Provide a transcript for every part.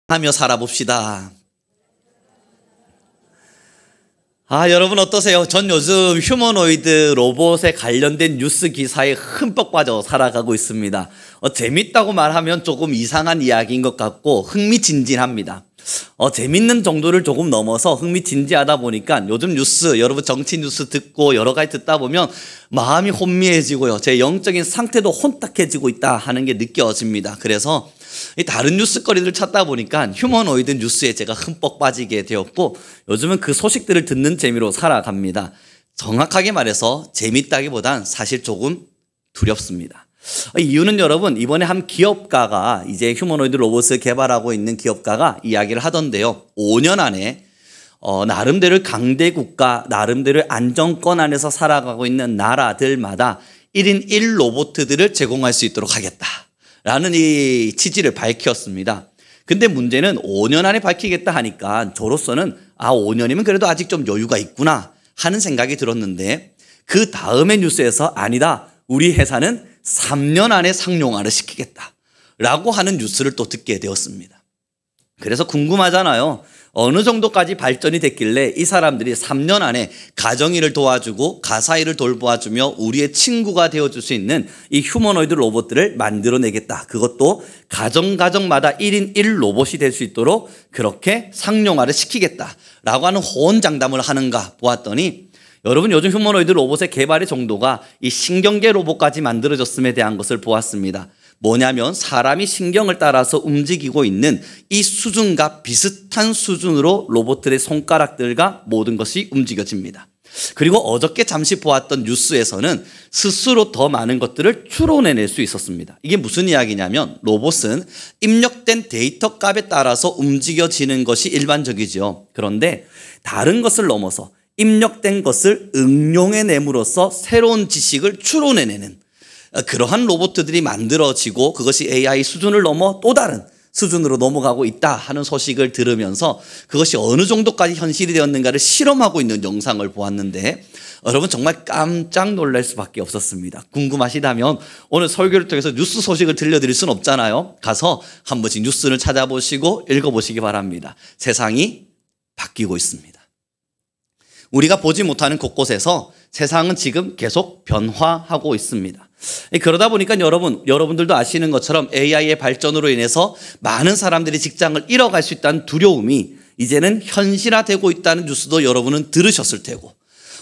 하며 살아봅시다. 여러분 어떠세요? 전 요즘 휴머노이드 로봇에 관련된 뉴스 기사에 흠뻑 빠져 살아가고 있습니다. 재밌다고 말하면 조금 이상한 이야기인 것 같고 흥미진진합니다. 재밌는 정도를 조금 넘어서 흥미진진하다 보니까 요즘 뉴스, 여러분 정치 뉴스 듣고 여러 가지 듣다 보면 마음이 혼미해지고요. 제 영적인 상태도 혼탁해지고 있다 하는 게 느껴집니다. 그래서 다른 뉴스거리를 찾다 보니까 휴머노이드 뉴스에 제가 흠뻑 빠지게 되었고 요즘은 그 소식들을 듣는 재미로 살아갑니다. 정확하게 말해서 재밌다기보단 사실 조금 두렵습니다. 이유는 여러분, 이번에 한 기업가가 이제 휴머노이드 로봇을 개발하고 있는 기업가가 이야기를 하던데요. 5년 안에 나름대로 강대국가, 나름대로 안정권 안에서 살아가고 있는 나라들마다 1인 1 로봇들을 제공할 수 있도록 하겠다 라는 이 취지를 밝혔습니다. 근데 문제는 5년 안에 밝히겠다 하니까 저로서는 5년이면 그래도 아직 좀 여유가 있구나 하는 생각이 들었는데 그 다음의 뉴스에서 아니다, 우리 회사는 3년 안에 상용화를 시키겠다 라고 하는 뉴스를 또 듣게 되었습니다. 그래서 궁금하잖아요. 어느 정도까지 발전이 됐길래 이 사람들이 3년 안에 가정일을 도와주고 가사일을 돌보아주며 우리의 친구가 되어줄 수 있는 이 휴머노이드 로봇들을 만들어내겠다. 그것도 가정마다 1인 1 로봇이 될 수 있도록 그렇게 상용화를 시키겠다라고 하는 호언장담을 하는가 보았더니 여러분 요즘 휴머노이드 로봇의 개발의 정도가 이 신경계 로봇까지 만들어졌음에 대한 것을 보았습니다. 뭐냐면 사람이 신경을 따라서 움직이고 있는 이 수준과 비슷한 수준으로 로봇들의 손가락들과 모든 것이 움직여집니다. 그리고 어저께 잠시 보았던 뉴스에서는 스스로 더 많은 것들을 추론해낼 수 있었습니다. 이게 무슨 이야기냐면 로봇은 입력된 데이터 값에 따라서 움직여지는 것이 일반적이죠. 그런데 다른 것을 넘어서 입력된 것을 응용해냄으로써 새로운 지식을 추론해내는 그러한 로봇들이 만들어지고 그것이 AI 수준을 넘어 또 다른 수준으로 넘어가고 있다 하는 소식을 들으면서 그것이 어느 정도까지 현실이 되었는가를 실험하고 있는 영상을 보았는데 여러분 정말 깜짝 놀랄 수밖에 없었습니다. 궁금하시다면 오늘 설교를 통해서 뉴스 소식을 들려드릴 수는 없잖아요. 가서 한 번씩 뉴스를 찾아보시고 읽어보시기 바랍니다. 세상이 바뀌고 있습니다. 우리가 보지 못하는 곳곳에서 세상은 지금 계속 변화하고 있습니다. 그러다 보니까 여러분들도 아시는 것처럼 AI의 발전으로 인해서 많은 사람들이 직장을 잃어갈 수 있다는 두려움이 이제는 현실화되고 있다는 뉴스도 여러분은 들으셨을 테고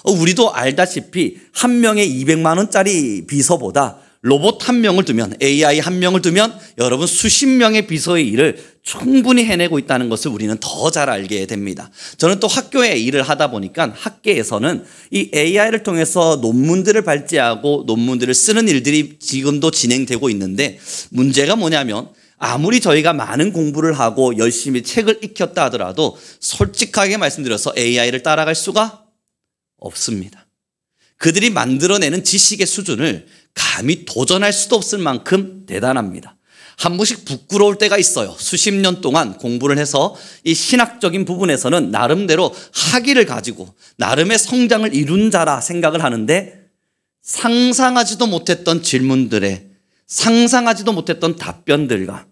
우리도 알다시피 한 명의 200만 원짜리 비서보다 로봇 한 명을 두면 AI 한 명을 두면 여러분 수십 명의 비서의 일을 충분히 해내고 있다는 것을 우리는 더 잘 알게 됩니다. 저는 또 학교에 일을 하다 보니까 학계에서는 이 AI를 통해서 논문들을 발제하고 논문들을 쓰는 일들이 지금도 진행되고 있는데 문제가 뭐냐면 아무리 저희가 많은 공부를 하고 열심히 책을 익혔다 하더라도 솔직하게 말씀드려서 AI를 따라갈 수가 없습니다. 그들이 만들어내는 지식의 수준을 감히 도전할 수도 없을 만큼 대단합니다. 한 번씩 부끄러울 때가 있어요. 수십 년 동안 공부를 해서 이 신학적인 부분에서는 나름대로 학위를 가지고 나름의 성장을 이룬 자라 생각을 하는데 상상하지도 못했던 질문들에 상상하지도 못했던 답변들과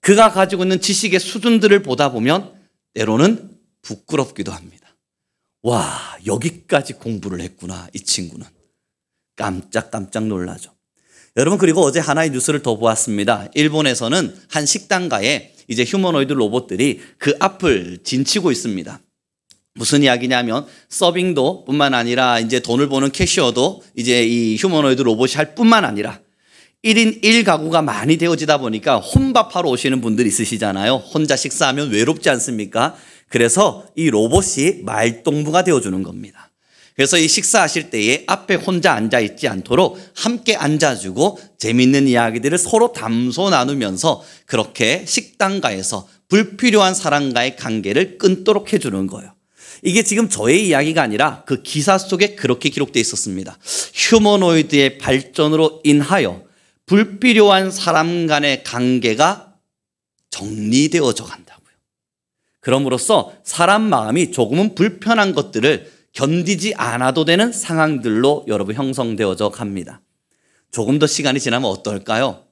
그가 가지고 있는 지식의 수준들을 보다 보면 때로는 부끄럽기도 합니다. 와, 여기까지 공부를 했구나, 이 친구는. 깜짝 놀라죠. 여러분 그리고 어제 하나의 뉴스를 더 보았습니다. 일본에서는 한 식당가에 이제 휴머노이드 로봇들이 그 앞을 진치고 있습니다. 무슨 이야기냐면 서빙도 뿐만 아니라 이제 돈을 버는 캐셔도 이제 이 휴머노이드 로봇이 할 뿐만 아니라 1인 1가구가 많이 되어지다 보니까 혼밥하러 오시는 분들이 있으시잖아요. 혼자 식사하면 외롭지 않습니까? 그래서 이 로봇이 말동무가 되어주는 겁니다. 그래서 이 식사하실 때에 앞에 혼자 앉아있지 않도록 함께 앉아주고 재밌는 이야기들을 서로 담소 나누면서 그렇게 식당가에서 불필요한 사람과의 관계를 끊도록 해주는 거예요. 이게 지금 저의 이야기가 아니라 그 기사 속에 그렇게 기록되어 있었습니다. 휴머노이드의 발전으로 인하여 불필요한 사람 간의 관계가 정리되어져 간다고요. 그럼으로써 사람 마음이 조금은 불편한 것들을 견디지 않아도 되는 상황들로 여러분 형성되어져 갑니다. 조금 더 시간이 지나면 어떨까요?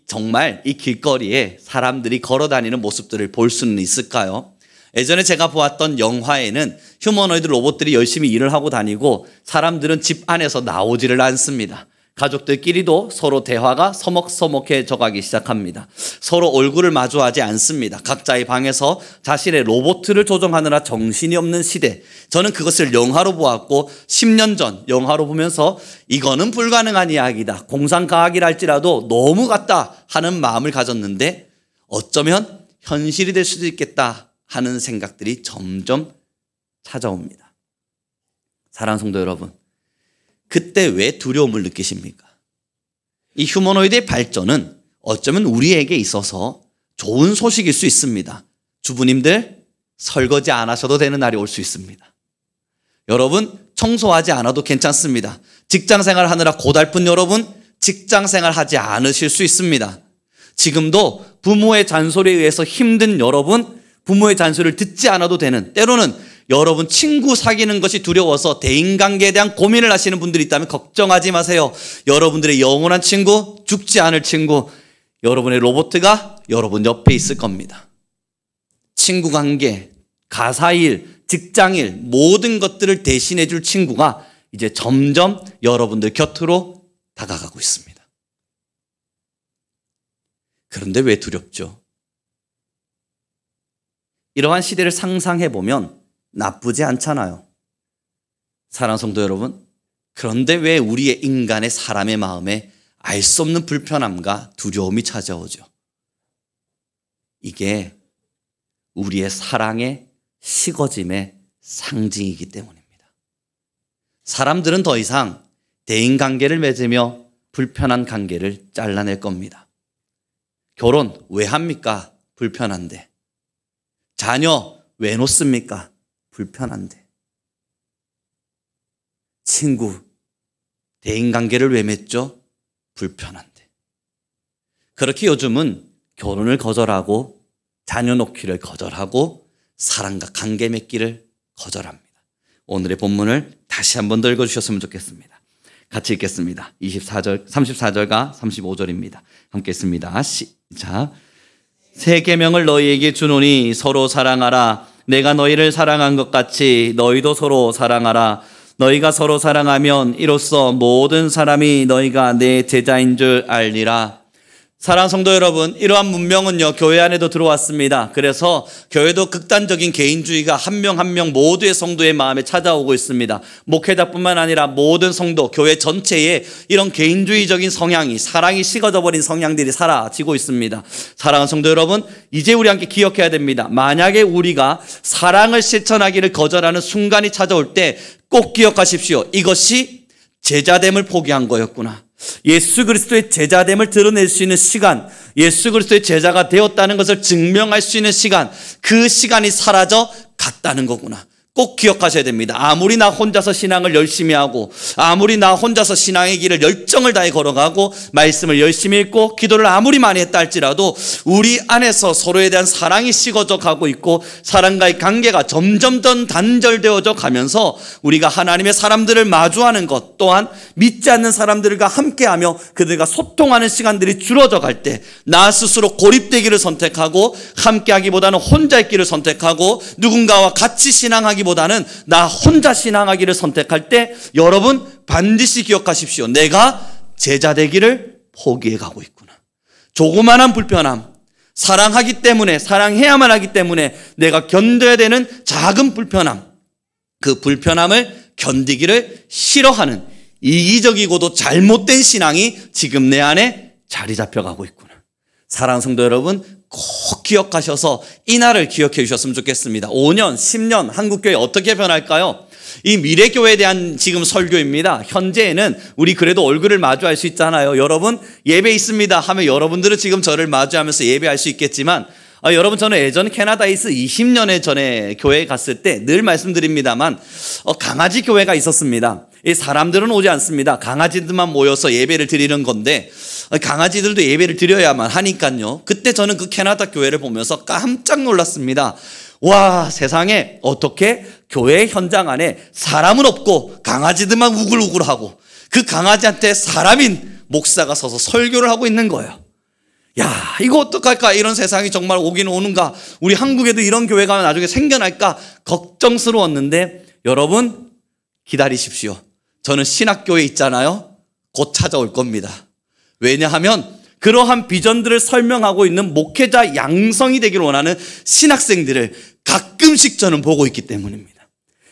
정말 이 길거리에 사람들이 걸어 다니는 모습들을 볼 수는 있을까요? 예전에 제가 보았던 영화에는 휴머노이드 로봇들이 열심히 일을 하고 다니고 사람들은 집 안에서 나오지를 않습니다. 가족들끼리도 서로 대화가 서먹서먹해져 가기 시작합니다. 서로 얼굴을 마주하지 않습니다. 각자의 방에서 자신의 로봇을 조종하느라 정신이 없는 시대. 저는 그것을 영화로 보았고 10년 전 영화로 보면서 이거는 불가능한 이야기다. 공상과학이랄지라도 너무 같다 하는 마음을 가졌는데 어쩌면 현실이 될 수도 있겠다 하는 생각들이 점점 찾아옵니다. 사랑하는 성도 여러분, 그때 왜 두려움을 느끼십니까? 이 휴머노이드의 발전은 어쩌면 우리에게 있어서 좋은 소식일 수 있습니다. 주부님들, 설거지 안 하셔도 되는 날이 올 수 있습니다. 여러분, 청소하지 않아도 괜찮습니다. 직장생활 하느라 고달픈 여러분, 직장생활 하지 않으실 수 있습니다. 지금도 부모의 잔소리에 의해서 힘든 여러분, 부모의 잔소리를 듣지 않아도 되는, 때로는 여러분 친구 사귀는 것이 두려워서 대인관계에 대한 고민을 하시는 분들이 있다면 걱정하지 마세요. 여러분들의 영원한 친구, 죽지 않을 친구, 여러분의 로봇가 여러분 옆에 있을 겁니다. 친구 관계, 가사일, 직장일, 모든 것들을 대신해 줄 친구가 이제 점점 여러분들 곁으로 다가가고 있습니다. 그런데 왜 두렵죠? 이러한 시대를 상상해 보면 나쁘지 않잖아요. 사랑하는 성도 여러분, 그런데 왜 우리의 인간의 사람의 마음에 알 수 없는 불편함과 두려움이 찾아오죠? 이게 우리의 사랑의 식어짐의 상징이기 때문입니다. 사람들은 더 이상 대인관계를 맺으며 불편한 관계를 잘라낼 겁니다. 결혼 왜 합니까? 불편한데. 자녀 왜 놓습니까? 불편한데. 친구, 대인관계를 왜 맺죠? 불편한데. 그렇게 요즘은 결혼을 거절하고 자녀 놓기를 거절하고 사랑과 관계 맺기를 거절합니다. 오늘의 본문을 다시 한번 더 읽어주셨으면 좋겠습니다. 같이 읽겠습니다. 34절과 35절입니다. 함께 읽습니다. 시작. 새 계명을 너희에게 주노니 서로 사랑하라. 내가 너희를 사랑한 것 같이 너희도 서로 사랑하라. 너희가 서로 사랑하면 이로써 모든 사람이 너희가 내 제자인 줄 알리라. 사랑하는 성도 여러분, 이러한 문명은요 교회 안에도 들어왔습니다. 그래서 교회도 극단적인 개인주의가 한 명 한 명 모두의 성도의 마음에 찾아오고 있습니다. 목회자뿐만 아니라 모든 성도, 교회 전체에 이런 개인주의적인 성향이, 사랑이 식어져 버린 성향들이 사라지고 있습니다. 사랑하는 성도 여러분, 이제 우리 함께 기억해야 됩니다. 만약에 우리가 사랑을 실천하기를 거절하는 순간이 찾아올 때 꼭 기억하십시오. 이것이 제자됨을 포기한 거였구나. 예수 그리스도의 제자됨을 드러낼 수 있는 시간, 예수 그리스도의 제자가 되었다는 것을 증명할 수 있는 시간, 그 시간이 사라져 갔다는 거구나. 꼭 기억하셔야 됩니다. 아무리 나 혼자서 신앙을 열심히 하고, 아무리 나 혼자서 신앙의 길을 열정을 다해 걸어가고, 말씀을 열심히 읽고, 기도를 아무리 많이 했다 할지라도 우리 안에서 서로에 대한 사랑이 식어져 가고 있고, 사랑과의 관계가 점점 더 단절되어져 가면서 우리가 하나님의 사람들을 마주하는 것, 또한 믿지 않는 사람들과 함께하며 그들과 소통하는 시간들이 줄어져 갈 때, 나 스스로 고립되기를 선택하고 함께하기보다는 혼자 있기를 선택하고 누군가와 같이 신앙하기 보다는 나 혼자 신앙하기를 선택할 때 여러분 반드시 기억하십시오. 내가 제자 되기를 포기해 가고 있구나. 조그만한 불편함, 사랑하기 때문에, 사랑해야만 하기 때문에 내가 견뎌야 되는 작은 불편함, 그 불편함을 견디기를 싫어하는 이기적이고도 잘못된 신앙이 지금 내 안에 자리 잡혀가고 있구나. 사랑하는 성도 여러분, 꼭 기억하셔서 이날을 기억해 주셨으면 좋겠습니다. 5년, 10년 한국교회 어떻게 변할까요? 이 미래교회에 대한 지금 설교입니다. 현재에는 우리 그래도 얼굴을 마주할 수 있잖아요. 여러분 예배 있습니다 하면 여러분들은 지금 저를 마주하면서 예배할 수 있겠지만, 여러분 저는 예전 캐나다에 있어 20년에 전에 교회에 갔을 때 늘 말씀드립니다만 강아지 교회가 있었습니다. 이 사람들은 오지 않습니다. 강아지들만 모여서 예배를 드리는 건데 강아지들도 예배를 드려야만 하니까요. 그때 저는 그 캐나다 교회를 보면서 깜짝 놀랐습니다. 와, 세상에 어떻게 교회 현장 안에 사람은 없고 강아지들만 우글우글하고 그 강아지한테 사람인 목사가 서서 설교를 하고 있는 거예요. 야, 이거 어떡할까? 이런 세상이 정말 오긴 오는가? 우리 한국에도 이런 교회가 나중에 생겨날까? 걱정스러웠는데 여러분 기다리십시오. 저는 신학교에 있잖아요. 곧 찾아올 겁니다. 왜냐하면 그러한 비전들을 설명하고 있는 목회자 양성이 되길 원하는 신학생들을 가끔씩 저는 보고 있기 때문입니다.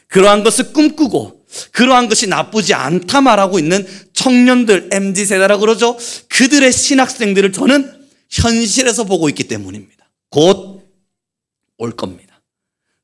그러한 것을 꿈꾸고 그러한 것이 나쁘지 않다 말하고 있는 청년들, MZ세대라고 그러죠. 그들의 신학생들을 저는 현실에서 보고 있기 때문입니다. 곧 올 겁니다.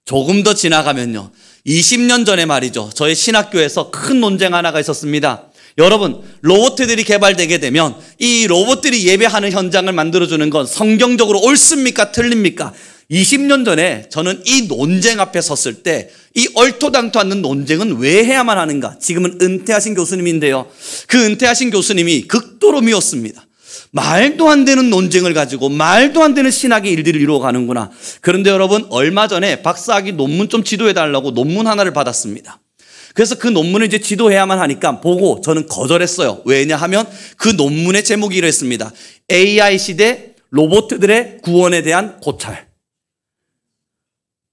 조금 더 지나가면요. 20년 전에 말이죠. 저희 신학교에서 큰 논쟁 하나가 있었습니다. 여러분, 로봇들이 개발되게 되면 이 로봇들이 예배하는 현장을 만들어주는 건 성경적으로 옳습니까? 틀립니까? 20년 전에 저는 이 논쟁 앞에 섰을 때 이 얼토당토 않는 논쟁은 왜 해야만 하는가? 지금은 은퇴하신 교수님인데요. 그 은퇴하신 교수님이 극도로 미웠습니다. 말도 안 되는 논쟁을 가지고 말도 안 되는 신학의 일들을 이루어가는구나. 그런데 여러분, 얼마 전에 박사학위 논문 좀 지도해달라고 논문 하나를 받았습니다. 그래서 그 논문을 이제 지도해야만 하니까 보고 저는 거절했어요. 왜냐하면 그 논문의 제목이 이랬습니다. AI 시대 로봇들의 구원에 대한 고찰.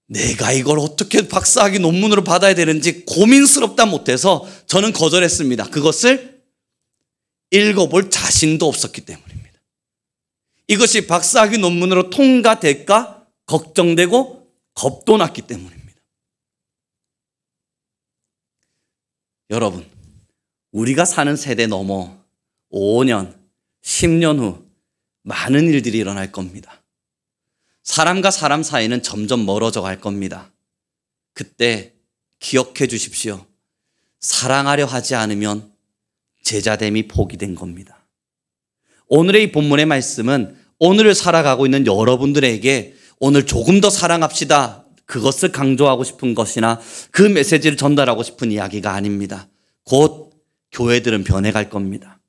내가 이걸 어떻게 박사학위 논문으로 받아야 되는지 고민스럽다 못해서 저는 거절했습니다. 그것을 읽어볼 자신도 없었기 때문입니다. 이것이 박사학위 논문으로 통과될까 걱정되고 겁도 났기 때문입니다. 여러분, 우리가 사는 세대 넘어 5년, 10년 후 많은 일들이 일어날 겁니다. 사람과 사람 사이는 점점 멀어져 갈 겁니다. 그때 기억해 주십시오. 사랑하려 하지 않으면 제자됨이 포기된 겁니다. 오늘의 이 본문의 말씀은 오늘을 살아가고 있는 여러분들에게 오늘 조금 더 사랑합시다. 그것을 강조하고 싶은 것이나 그 메시지를 전달하고 싶은 이야기가 아닙니다. 곧 교회들은 변해갈 겁니다.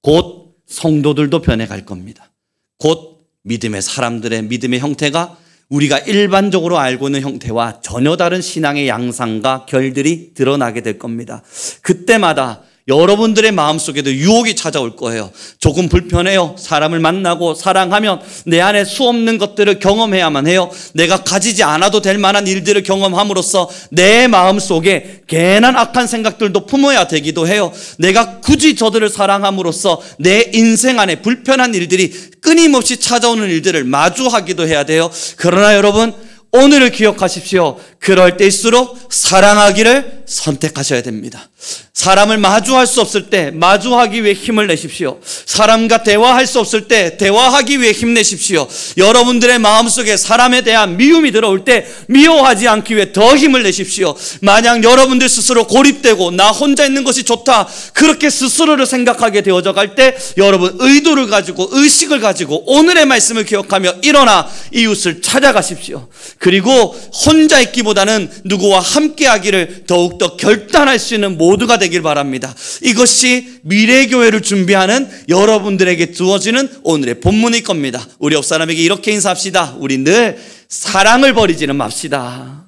곧 성도들도 변해갈 겁니다. 곧 믿음의 사람들의 믿음의 형태가 우리가 일반적으로 알고 있는 형태와 전혀 다른 신앙의 양상과 결들이 드러나게 될 겁니다. 그때마다 여러분들의 마음속에도 유혹이 찾아올 거예요. 조금 불편해요. 사람을 만나고 사랑하면 내 안에 수없는 것들을 경험해야만 해요. 내가 가지지 않아도 될 만한 일들을 경험함으로써 내 마음속에 괜한 악한 생각들도 품어야 되기도 해요. 내가 굳이 저들을 사랑함으로써 내 인생 안에 불편한 일들이 끊임없이 찾아오는 일들을 마주하기도 해야 돼요. 그러나 여러분, 오늘을 기억하십시오. 그럴 때일수록 사랑하기를 선택하셔야 됩니다. 사람을 마주할 수 없을 때 마주하기 위해 힘을 내십시오. 사람과 대화할 수 없을 때 대화하기 위해 힘내십시오. 여러분들의 마음속에 사람에 대한 미움이 들어올 때 미워하지 않기 위해 더 힘을 내십시오. 만약 여러분들 스스로 고립되고 나 혼자 있는 것이 좋다 그렇게 스스로를 생각하게 되어져 갈 때 여러분 의도를 가지고 의식을 가지고 오늘의 말씀을 기억하며 일어나 이웃을 찾아가십시오. 그리고 혼자 있기보다는 누구와 함께하기를 더욱더 결단할 수 있는 모두가 되길 바랍니다. 이것이 미래교회를 준비하는 여러분들에게 주어지는 오늘의 본문일 겁니다. 우리 옆사람에게 이렇게 인사합시다. 우리 늘 사랑을 버리지는 맙시다.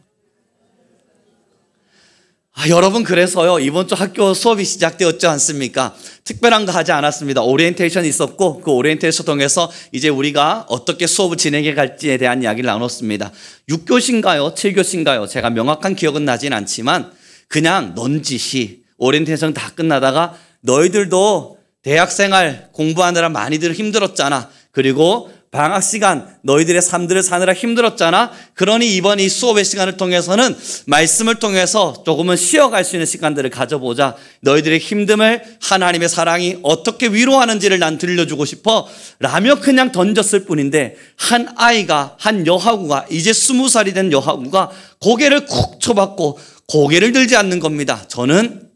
여러분, 그래서요 이번 주 학교 수업이 시작되었지 않습니까? 특별한 거 하지 않았습니다. 오리엔테이션이 있었고 그 오리엔테이션 통해서 이제 우리가 어떻게 수업을 진행해 갈지에 대한 이야기를 나눴습니다. 6교시인가요? 7교시인가요? 제가 명확한 기억은 나진 않지만 그냥 넌지시 오리엔테이션 다 끝나다가 너희들도 대학생활 공부하느라 많이들 힘들었잖아. 그리고 방학 시간 너희들의 삶들을 사느라 힘들었잖아. 그러니 이번 이 수업의 시간을 통해서는 말씀을 통해서 조금은 쉬어갈 수 있는 시간들을 가져보자. 너희들의 힘듦을 하나님의 사랑이 어떻게 위로하는지를 난 들려주고 싶어 라며 그냥 던졌을 뿐인데 한 아이가, 한 여하구가, 이제 20살이 된 여하구가 고개를 콕 쳐박고 고개를 들지 않는 겁니다. 저는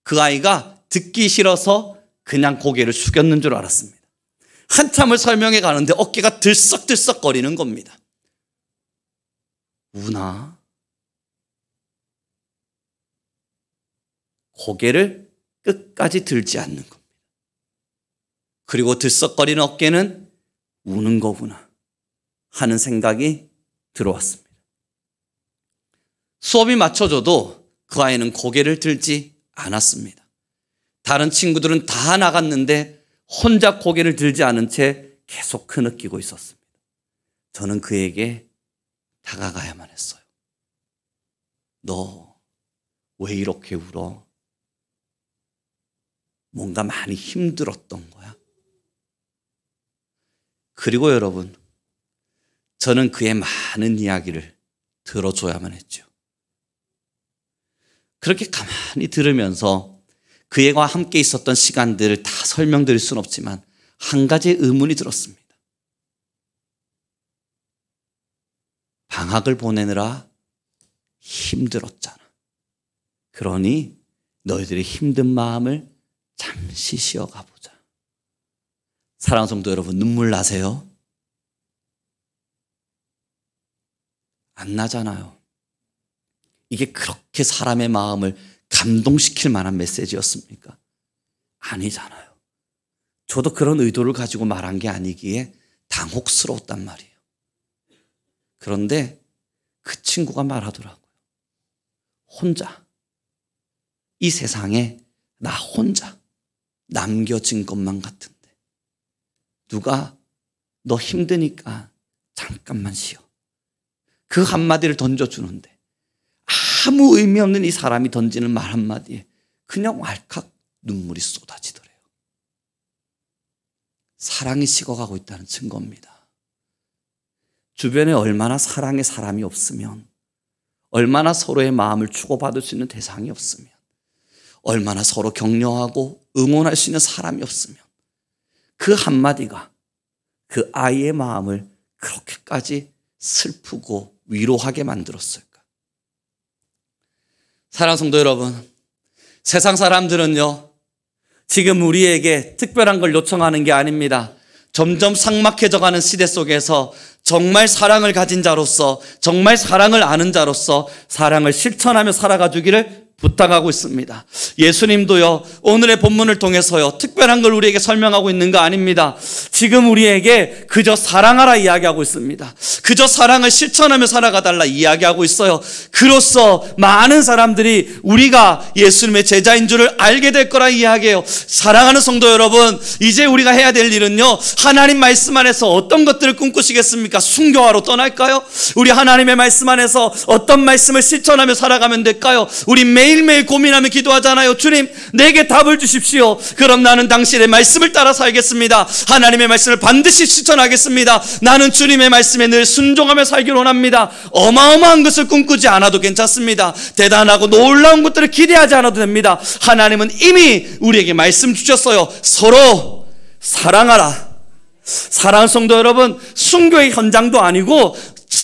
그 아이가 듣기 싫어서 그냥 고개를 숙였는 줄 알았습니다. 한참을 설명해 가는데 어깨가 들썩들썩 거리는 겁니다. 우나? 고개를 끝까지 들지 않는 겁니다. 그리고 들썩거리는 어깨는 우는 거구나 하는 생각이 들어왔습니다. 수업이 마쳐져도 그 아이는 고개를 들지 않았습니다. 다른 친구들은 다 나갔는데 혼자 고개를 들지 않은 채 계속 흐느끼고 있었습니다. 저는 그에게 다가가야만 했어요. 너 왜 이렇게 울어? 뭔가 많이 힘들었던 거야. 그리고 여러분, 저는 그의 많은 이야기를 들어줘야만 했죠. 그렇게 가만히 들으면서 그와 함께 있었던 시간들을 다 설명드릴 수는 없지만 한 가지 의문이 들었습니다. 방학을 보내느라 힘들었잖아. 그러니 너희들의 힘든 마음을 잠시 쉬어가 보자. 사랑하는 성도 여러분, 눈물 나세요? 안 나잖아요. 이게 그렇게 사람의 마음을 감동시킬 만한 메시지였습니까? 아니잖아요. 저도 그런 의도를 가지고 말한 게 아니기에 당혹스러웠단 말이에요. 그런데 그 친구가 말하더라고요. 혼자, 이 세상에 나 혼자 남겨진 것만 같은데 누가 너 힘드니까 잠깐만 쉬어. 그 한마디를 던져주는데 아무 의미 없는 이 사람이 던지는 말 한마디에 그냥 왈칵 눈물이 쏟아지더래요. 사랑이 식어가고 있다는 증거입니다. 주변에 얼마나 사랑의 사람이 없으면, 얼마나 서로의 마음을 주고받을 수 있는 대상이 없으면, 얼마나 서로 격려하고 응원할 수 있는 사람이 없으면 그 한마디가 그 아이의 마음을 그렇게까지 슬프고 위로하게 만들었을까? 사랑하는 성도 여러분, 세상 사람들은요, 지금 우리에게 특별한 걸 요청하는 게 아닙니다. 점점 삭막해져가는 시대 속에서 정말 사랑을 가진 자로서, 정말 사랑을 아는 자로서 사랑을 실천하며 살아가 주기를 부탁하고 있습니다. 예수님도요, 오늘의 본문을 통해서요, 특별한 걸 우리에게 설명하고 있는 거 아닙니다. 지금 우리에게 그저 사랑하라 이야기하고 있습니다. 그저 사랑을 실천하며 살아가달라 이야기하고 있어요. 그로써 많은 사람들이 우리가 예수님의 제자인 줄을 알게 될 거라 이야기해요. 사랑하는 성도 여러분, 이제 우리가 해야 될 일은요, 하나님 말씀 안에서 어떤 것들을 꿈꾸시겠습니까? 순교하러 떠날까요? 우리 하나님의 말씀 안에서 어떤 말씀을 실천하며 살아가면 될까요? 우리 매일매일 고민하며 기도하잖아요. 주님, 내게 답을 주십시오. 그럼 나는 당신의 말씀을 따라 살겠습니다. 하나님의 말씀을 반드시 실천하겠습니다. 나는 주님의 말씀에 늘 순종하며 살기를 원합니다. 어마어마한 것을 꿈꾸지 않아도 괜찮습니다. 대단하고 놀라운 것들을 기대하지 않아도 됩니다. 하나님은 이미 우리에게 말씀 주셨어요. 서로 사랑하라. 사랑하는 성도 여러분, 순교의 현장도 아니고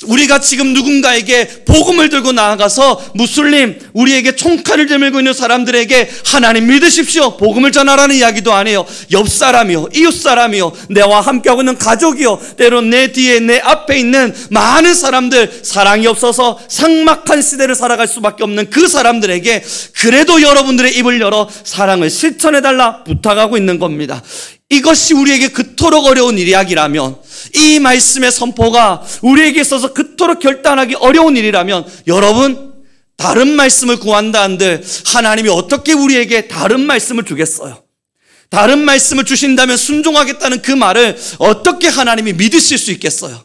우리가 지금 누군가에게 복음을 들고 나아가서 무슬림, 우리에게 총칼을 들고 있는 사람들에게 하나님 믿으십시오, 복음을 전하라는 이야기도 아니에요. 옆사람이요, 이웃사람이요, 내와 함께하고 있는 가족이요, 때론 내 뒤에 내 앞에 있는 많은 사람들, 사랑이 없어서 삭막한 시대를 살아갈 수밖에 없는 그 사람들에게 그래도 여러분들의 입을 열어 사랑을 실천해달라 부탁하고 있는 겁니다. 이것이 우리에게 그토록 어려운 이야기라면, 이 말씀의 선포가 우리에게 있어서 그토록 결단하기 어려운 일이라면, 여러분, 다른 말씀을 구한다 한들 하나님이 어떻게 우리에게 다른 말씀을 주겠어요? 다른 말씀을 주신다면 순종하겠다는 그 말을 어떻게 하나님이 믿으실 수 있겠어요?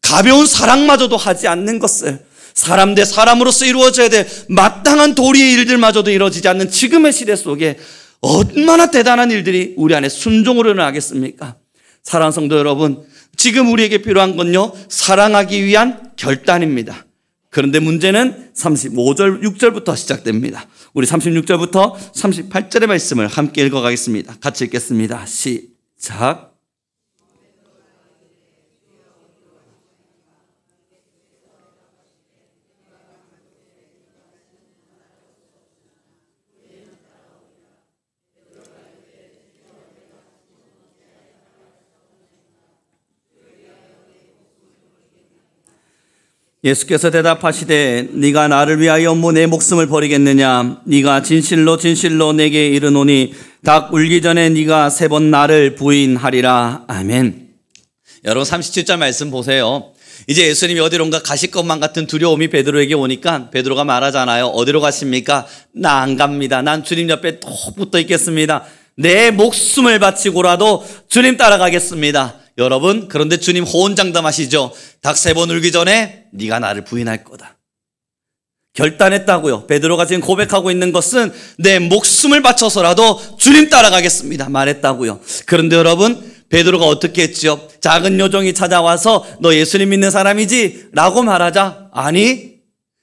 가벼운 사랑마저도 하지 않는 것을, 사람 대 사람으로서 이루어져야 될 마땅한 도리의 일들마저도 이루어지지 않는 지금의 시대 속에 얼마나 대단한 일들이 우리 안에 순종으로 일어나겠습니까? 사랑하는 성도 여러분, 지금 우리에게 필요한 건요, 사랑하기 위한 결단입니다. 그런데 문제는 35절, 6절부터 시작됩니다. 우리 36절부터 38절의 말씀을 함께 읽어가겠습니다. 같이 읽겠습니다. 시작. 예수께서 대답하시되 네가 나를 위하여 내 목숨을 버리겠느냐? 네가 진실로 진실로 내게 이르노니 닭 울기 전에 네가 3번 나를 부인하리라. 아멘. 여러분 37절 말씀 보세요. 이제 예수님이 어디론가 가실 것만 같은 두려움이 베드로에게 오니까 베드로가 말하잖아요. 어디로 가십니까? 나 안 갑니다. 난 주님 옆에 또 붙어 있겠습니다. 내 목숨을 바치고라도 주님 따라가겠습니다. 여러분, 그런데 주님 호언장담하시죠. 닭 3번 울기 전에 네가 나를 부인할 거다. 결단했다고요. 베드로가 지금 고백하고 있는 것은 내 목숨을 바쳐서라도 주님 따라가겠습니다 말했다고요. 그런데 여러분, 베드로가 어떻게 했죠? 작은 요종이 찾아와서 너 예수님 믿는 사람이지? 라고 말하자, 아니,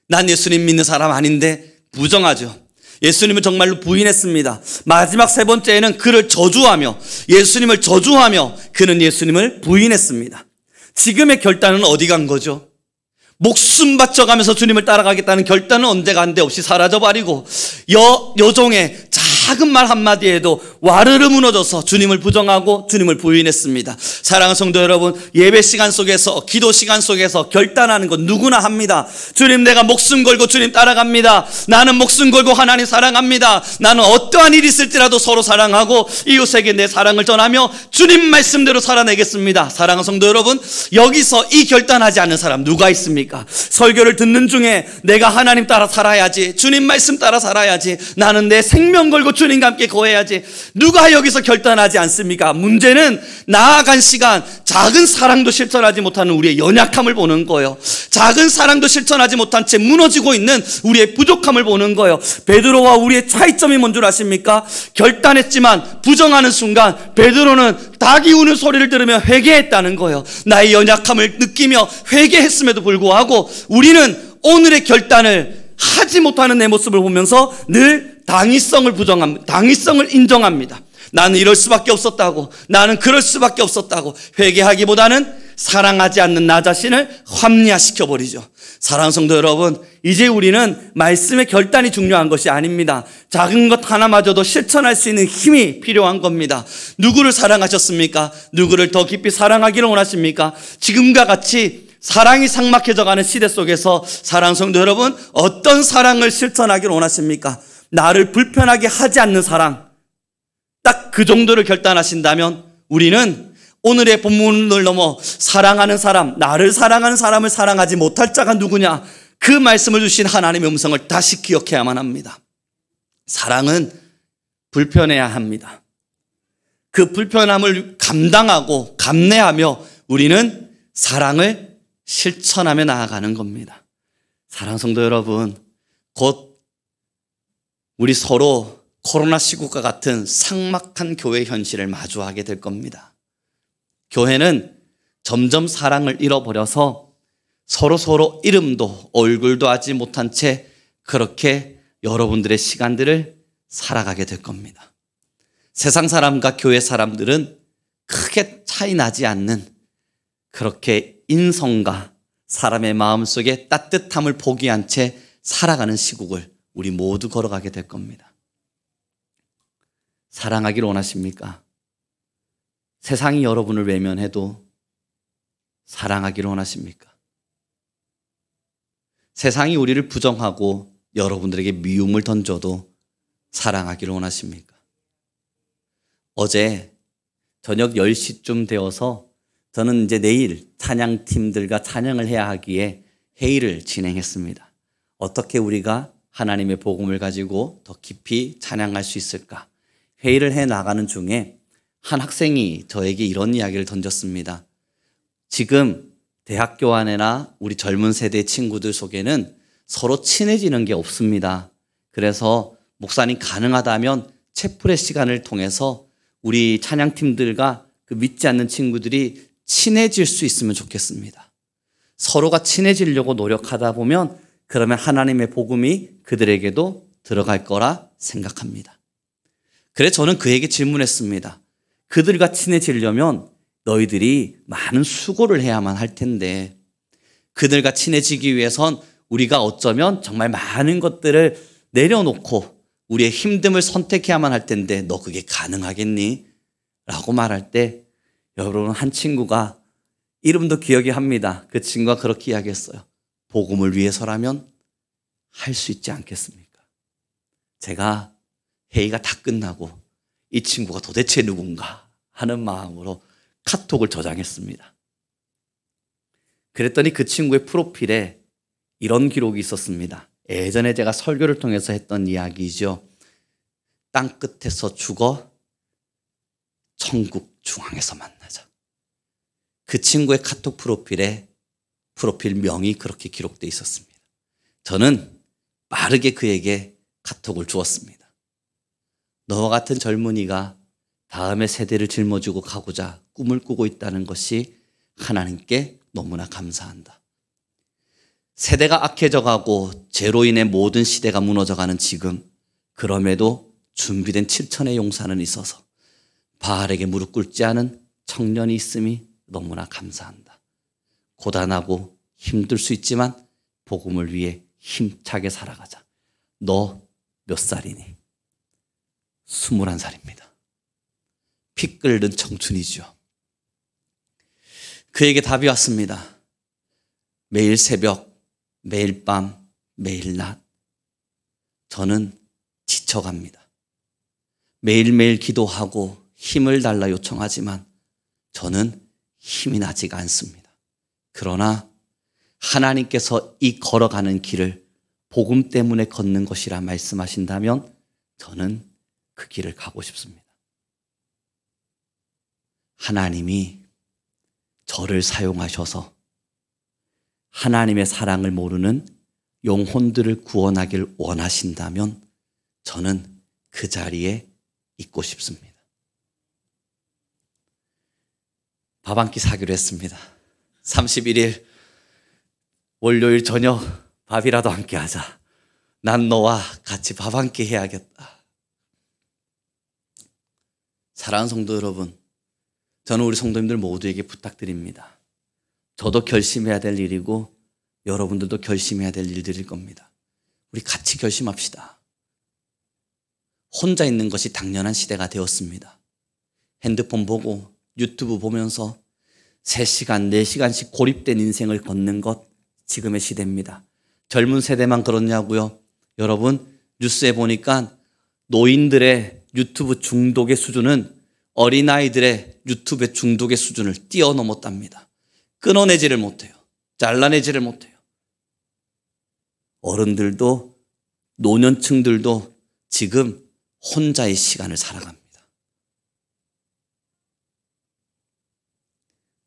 난 예수님 믿는 사람 아닌데, 부정하죠. 예수님을 정말로 부인했습니다. 마지막 3번째에는 그를 저주하며, 예수님을 저주하며 그는 예수님을 부인했습니다. 지금의 결단은 어디 간 거죠? 목숨 바쳐가면서 주님을 따라가겠다는 결단은 언제간데 없이 사라져버리고 여종의 작은 말 한마디에도 와르르 무너져서 주님을 부정하고 주님을 부인했습니다. 사랑하는 성도 여러분, 예배 시간 속에서, 기도 시간 속에서 결단하는 건 누구나 합니다. 주님, 내가 목숨 걸고 주님 따라갑니다. 나는 목숨 걸고 하나님 사랑합니다. 나는 어떠한 일이 있을지라도 서로 사랑하고 이웃에게 내 사랑을 전하며 주님 말씀대로 살아내겠습니다. 사랑하는 성도 여러분, 여기서 이 결단하지 않는 사람 누가 있습니까? 설교를 듣는 중에 내가 하나님 따라 살아야지, 주님 말씀 따라 살아야지, 나는 내 생명 걸고 주님과 함께 거해야지, 누가 여기서 결단하지 않습니까? 문제는 나아간 시간 작은 사랑도 실천하지 못하는 우리의 연약함을 보는 거예요. 작은 사랑도 실천하지 못한 채 무너지고 있는 우리의 부족함을 보는 거예요. 베드로와 우리의 차이점이 뭔 줄 아십니까? 결단했지만 부정하는 순간 베드로는 닭이 우는 소리를 들으며 회개했다는 거예요. 나의 연약함을 느끼며 회개했음에도 불구하고 우리는 오늘의 결단을 하지 못하는 내 모습을 보면서 늘 당위성을 부정합니다. 당위성을 인정합니다. 나는 이럴 수밖에 없었다고, 나는 그럴 수밖에 없었다고 회개하기보다는 사랑하지 않는 나 자신을 합리화시켜버리죠. 사랑하는 성도 여러분, 이제 우리는 말씀의 결단이 중요한 것이 아닙니다. 작은 것 하나마저도 실천할 수 있는 힘이 필요한 겁니다. 누구를 사랑하셨습니까? 누구를 더 깊이 사랑하기를 원하십니까? 지금과 같이 사랑이 삭막해져가는 시대 속에서 사랑하는 성도 여러분, 어떤 사랑을 실천하기를 원하십니까? 나를 불편하게 하지 않는 사랑, 딱 그 정도를 결단하신다면 우리는 오늘의 본문을 넘어 사랑하는 사람, 나를 사랑하는 사람을 사랑하지 못할 자가 누구냐, 그 말씀을 주신 하나님의 음성을 다시 기억해야만 합니다. 사랑은 불편해야 합니다. 그 불편함을 감당하고 감내하며 우리는 사랑을 실천하며 나아가는 겁니다. 사랑하는 성도 여러분, 곧 우리 서로 코로나 시국과 같은 삭막한 교회 현실을 마주하게 될 겁니다. 교회는 점점 사랑을 잃어버려서 서로 이름도 얼굴도 하지 못한 채 그렇게 여러분들의 시간들을 살아가게 될 겁니다. 세상 사람과 교회 사람들은 크게 차이 나지 않는 그렇게 인성과 사람의 마음속에 따뜻함을 포기한 채 살아가는 시국을 우리 모두 걸어가게 될 겁니다. 사랑하기를 원하십니까? 세상이 여러분을 외면해도 사랑하기를 원하십니까? 세상이 우리를 부정하고 여러분들에게 미움을 던져도 사랑하기를 원하십니까? 어제 저녁 10시쯤 되어서 저는 이제 내일 찬양팀들과 찬양을 해야 하기에 회의를 진행했습니다. 어떻게 우리가 하나님의 복음을 가지고 더 깊이 찬양할 수 있을까? 회의를 해 나가는 중에 한 학생이 저에게 이런 이야기를 던졌습니다. 지금 대학교 안에나 우리 젊은 세대 친구들 속에는 서로 친해지는 게 없습니다. 그래서 목사님 가능하다면 채플의 시간을 통해서 우리 찬양팀들과 그 믿지 않는 친구들이 친해질 수 있으면 좋겠습니다. 서로가 친해지려고 노력하다 보면 그러면 하나님의 복음이 그들에게도 들어갈 거라 생각합니다. 그래서 저는 그에게 질문했습니다. 그들과 친해지려면 너희들이 많은 수고를 해야만 할 텐데 그들과 친해지기 위해선 우리가 어쩌면 정말 많은 것들을 내려놓고 우리의 힘듦을 선택해야만 할 텐데 너 그게 가능하겠니? 라고 말할 때 여러분, 한 친구가 이름도 기억이 합니다. 그 친구가 그렇게 이야기했어요. 복음을 위해서라면 할 수 있지 않겠습니까? 제가 회의가 다 끝나고 이 친구가 도대체 누군가 하는 마음으로 카톡을 저장했습니다. 그랬더니 그 친구의 프로필에 이런 기록이 있었습니다. 예전에 제가 설교를 통해서 했던 이야기죠. 땅끝에서 죽어 천국 중앙에서 만나자. 그 친구의 카톡 프로필에 프로필명이 그렇게 기록되어 있었습니다. 저는 빠르게 그에게 카톡을 주었습니다. 너와 같은 젊은이가 다음의 세대를 짊어지고 가고자 꿈을 꾸고 있다는 것이 하나님께 너무나 감사한다. 세대가 악해져 가고 죄로 인해 모든 시대가 무너져가는 지금, 그럼에도 준비된 7천의 용사는 있어서 바알에게 무릎 꿇지 않은 청년이 있음이 너무나 감사한다. 고단하고 힘들 수 있지만 복음을 위해 힘차게 살아가자. 너 몇 살이니? 21살입니다. 피 끓는 청춘이죠. 그에게 답이 왔습니다. 매일 새벽, 매일 밤, 매일 낮 저는 지쳐갑니다. 매일매일 기도하고 힘을 달라 요청하지만 저는 힘이 나지가 않습니다. 그러나 하나님께서 이 걸어가는 길을 복음 때문에 걷는 것이라 말씀하신다면 저는 그 길을 가고 싶습니다. 하나님이 저를 사용하셔서 하나님의 사랑을 모르는 영혼들을 구원하길 원하신다면 저는 그 자리에 있고 싶습니다. 밥 한 끼 사기로 했습니다. 31일 월요일 저녁 밥이라도 함께 하자. 난 너와 같이 밥 한 끼 해야겠다. 사랑하는 성도 여러분, 저는 우리 성도님들 모두에게 부탁드립니다. 저도 결심해야 될 일이고 여러분들도 결심해야 될 일들일 겁니다. 우리 같이 결심합시다. 혼자 있는 것이 당연한 시대가 되었습니다. 핸드폰 보고 유튜브 보면서 3시간, 4시간씩 고립된 인생을 걷는 것 지금의 시대입니다. 젊은 세대만 그렇냐고요? 여러분, 뉴스에 보니까 노인들의 유튜브 중독의 수준은 어린아이들의 유튜브의 중독의 수준을 뛰어넘었답니다. 끊어내지를 못해요. 잘라내지를 못해요. 어른들도 노년층들도 지금 혼자의 시간을 살아갑니다.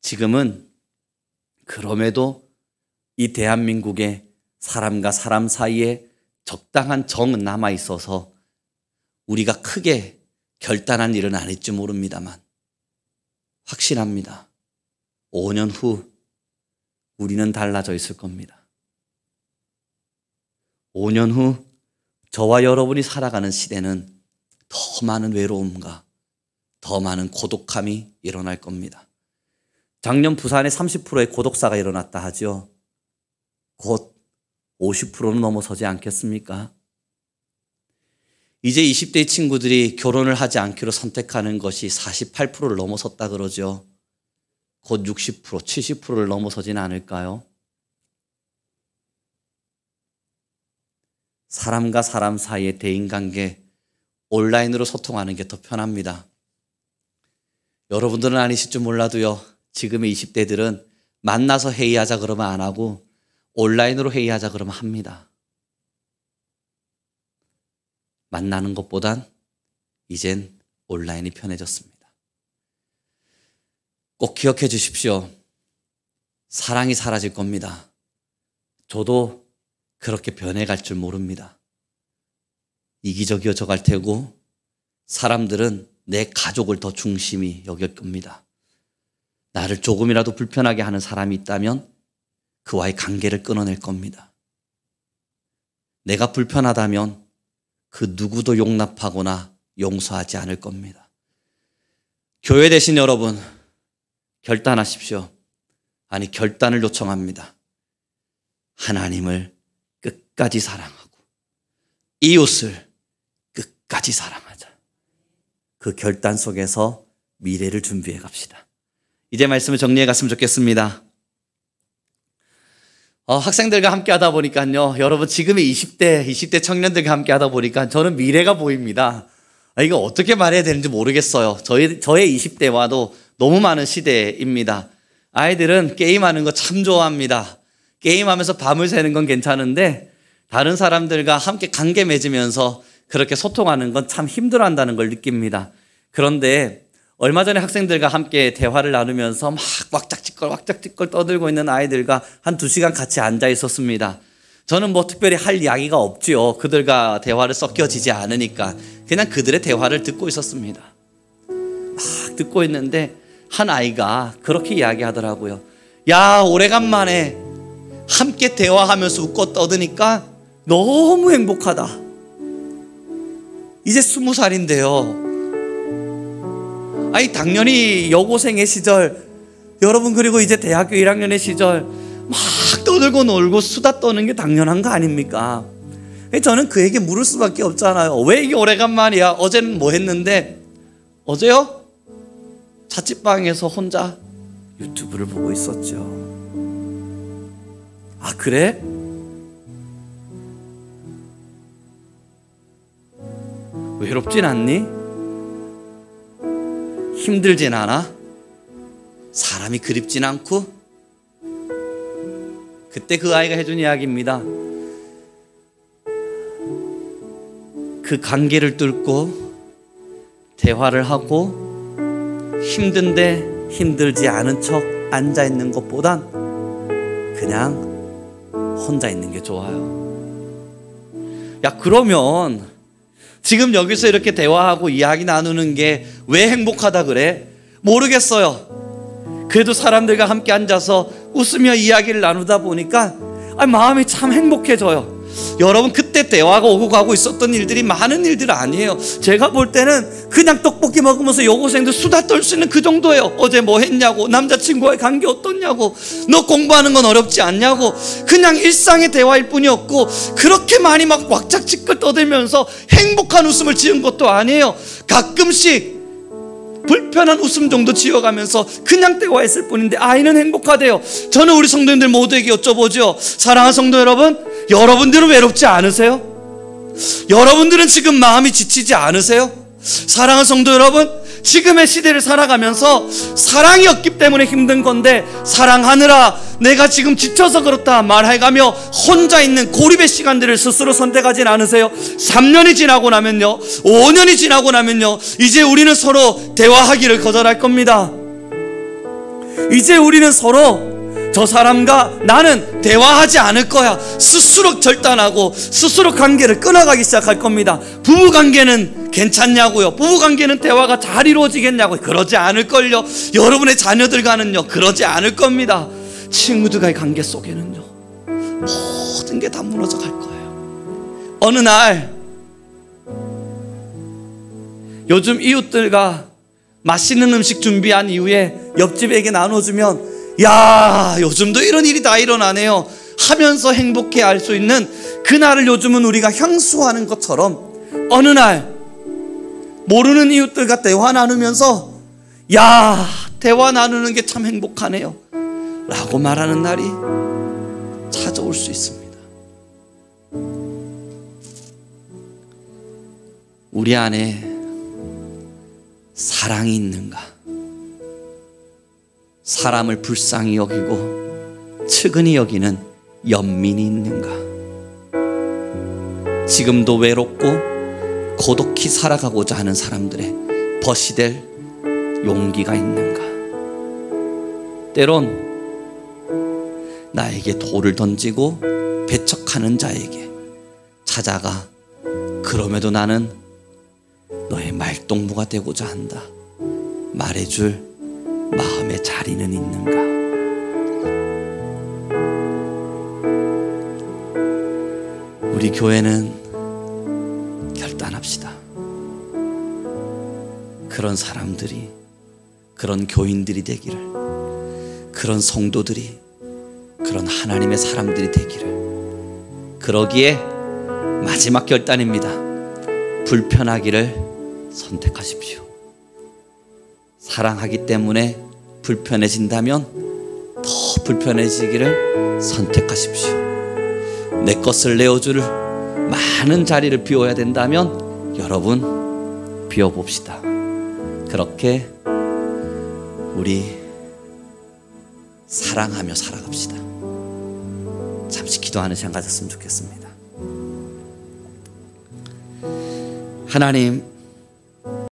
지금은 그럼에도 이 대한민국에 사람과 사람 사이에 적당한 정은 남아 있어서 우리가 크게 결단한 일은 아닐지 모릅니다만 확신합니다. 5년 후 우리는 달라져 있을 겁니다. 5년 후 저와 여러분이 살아가는 시대는 더 많은 외로움과 더 많은 고독함이 일어날 겁니다. 작년 부산에 30%의 고독사가 일어났다 하죠. 곧 50%는 넘어서지 않겠습니까? 이제 20대 친구들이 결혼을 하지 않기로 선택하는 것이 48%를 넘어섰다 그러죠. 곧 60%, 70%를 넘어서진 않을까요? 사람과 사람 사이의 대인관계, 온라인으로 소통하는 게 더 편합니다. 여러분들은 아니실지 몰라도요, 지금의 20대들은 만나서 회의하자 그러면 안 하고 온라인으로 회의하자 그러면 합니다. 만나는 것보단 이젠 온라인이 편해졌습니다. 꼭 기억해 주십시오. 사랑이 사라질 겁니다. 저도 그렇게 변해갈 줄 모릅니다. 이기적이어져 갈 테고 사람들은 내 가족을 더 중심히 여길 겁니다. 나를 조금이라도 불편하게 하는 사람이 있다면 그와의 관계를 끊어낼 겁니다. 내가 불편하다면 그 누구도 용납하거나 용서하지 않을 겁니다. 교회 되신 여러분, 결단하십시오. 아니, 결단을 요청합니다. 하나님을 끝까지 사랑하고 이웃을 끝까지 사랑하자. 그 결단 속에서 미래를 준비해 갑시다. 이제 말씀을 정리해 갔으면 좋겠습니다. 학생들과 함께 하다 보니까요, 여러분 지금의 20대 청년들과 함께 하다 보니까 저는 미래가 보입니다. 이거 어떻게 말해야 되는지 모르겠어요. 저의 20대와도 너무 많은 시대입니다. 아이들은 게임하는 거 참 좋아합니다. 게임하면서 밤을 새는 건 괜찮은데 다른 사람들과 함께 관계 맺으면서 그렇게 소통하는 건 참 힘들어한다는 걸 느낍니다. 그런데 얼마 전에 학생들과 함께 대화를 나누면서 막 왁작지껄 떠들고 있는 아이들과 한 2시간 같이 앉아 있었습니다. 저는 뭐 특별히 할 이야기가 없지요. 그들과 대화를 섞여지지 않으니까 그냥 그들의 대화를 듣고 있었습니다. 막 듣고 있는데 한 아이가 그렇게 이야기하더라고요. 야, 오래간만에 함께 대화하면서 웃고 떠드니까 너무 행복하다. 이제 20살인데요. 아니, 당연히 여고생의 시절, 여러분, 그리고 이제 대학교 1학년의 시절 막 떠들고 놀고 수다 떠는 게 당연한 거 아닙니까? 저는 그에게 물을 수밖에 없잖아요. 왜 이게 오래간만이야? 어제는 뭐 했는데? 어제요? 자취방에서 혼자 유튜브를 보고 있었죠. 아, 그래? 외롭진 않니? 힘들진 않아? 사람이 그립진 않고? 그때 그 아이가 해준 이야기입니다. 그 관계를 뚫고 대화를 하고 힘든데 힘들지 않은 척 앉아있는 것보단 그냥 혼자 있는 게 좋아요. 야, 그러면 지금 여기서 이렇게 대화하고 이야기 나누는 게 왜 행복하다 그래? 모르겠어요. 그래도 사람들과 함께 앉아서 웃으며 이야기를 나누다 보니까 마음이 참 행복해져요. 여러분, 그때 대화가 오고 가고 있었던 일들이 많은 일들 아니에요. 제가 볼 때는 그냥 떡볶이 먹으면서 여고생들 수다 떨 수 있는 그 정도예요. 어제 뭐 했냐고, 남자친구와의 관계 어떻냐고, 너 공부하는 건 어렵지 않냐고, 그냥 일상의 대화일 뿐이었고, 그렇게 많이 막 왁작지껄 떠들면서 행복한 웃음을 지은 것도 아니에요. 가끔씩 불편한 웃음 정도 지어가면서 그냥 대화했을 뿐인데 아이는 행복하대요. 저는 우리 성도님들 모두에게 여쭤보죠. 사랑하는 성도 여러분, 여러분들은 외롭지 않으세요? 여러분들은 지금 마음이 지치지 않으세요? 사랑하는 성도 여러분, 지금의 시대를 살아가면서 사랑이 없기 때문에 힘든 건데, 사랑하느라 내가 지금 지쳐서 그렇다 말해가며 혼자 있는 고립의 시간들을 스스로 선택하진 않으세요? 3년이 지나고 나면요, 5년이 지나고 나면요, 이제 우리는 서로 대화하기를 거절할 겁니다. 이제 우리는 서로 저 사람과 나는 대화하지 않을 거야. 스스로 결단하고 스스로 관계를 끊어가기 시작할 겁니다. 부부관계는 괜찮냐고요? 부부관계는 대화가 잘 이루어지겠냐고요? 그러지 않을걸요. 여러분의 자녀들과는요, 그러지 않을 겁니다. 친구들과의 관계 속에는요, 모든 게 다 무너져 갈 거예요. 어느 날 요즘 이웃들과 맛있는 음식 준비한 이후에 옆집에게 나눠주면, 야, 요즘도 이런 일이 다 일어나네요 하면서 행복해 할 수 있는 그날을 요즘은 우리가 향수하는 것처럼, 어느 날 모르는 이웃들과 대화 나누면서 야, 대화 나누는 게 참 행복하네요 라고 말하는 날이 찾아올 수 있습니다. 우리 안에 사랑이 있는가? 사람을 불쌍히 여기고 측은히 여기는 연민이 있는가? 지금도 외롭고 고독히 살아가고자 하는 사람들의 벗이 될 용기가 있는가? 때론 나에게 돌을 던지고 배척하는 자에게 찾아가 그럼에도 나는 너의 말동무가 되고자 한다 말해줄 마음의 자리는 있는가? 우리 교회는 결단합시다. 그런 사람들이, 그런 교인들이 되기를, 그런 성도들이, 그런 하나님의 사람들이 되기를. 그러기에 마지막 결단입니다. 불편하기를 선택하십시오. 사랑하기 때문에 불편해진다면 더 불편해지기를 선택하십시오. 내 것을 내어줄 많은 자리를 비워야 된다면 여러분 비워봅시다. 그렇게 우리 사랑하며 살아갑시다. 잠시 기도하는 시간 가졌으면 좋겠습니다. 하나님,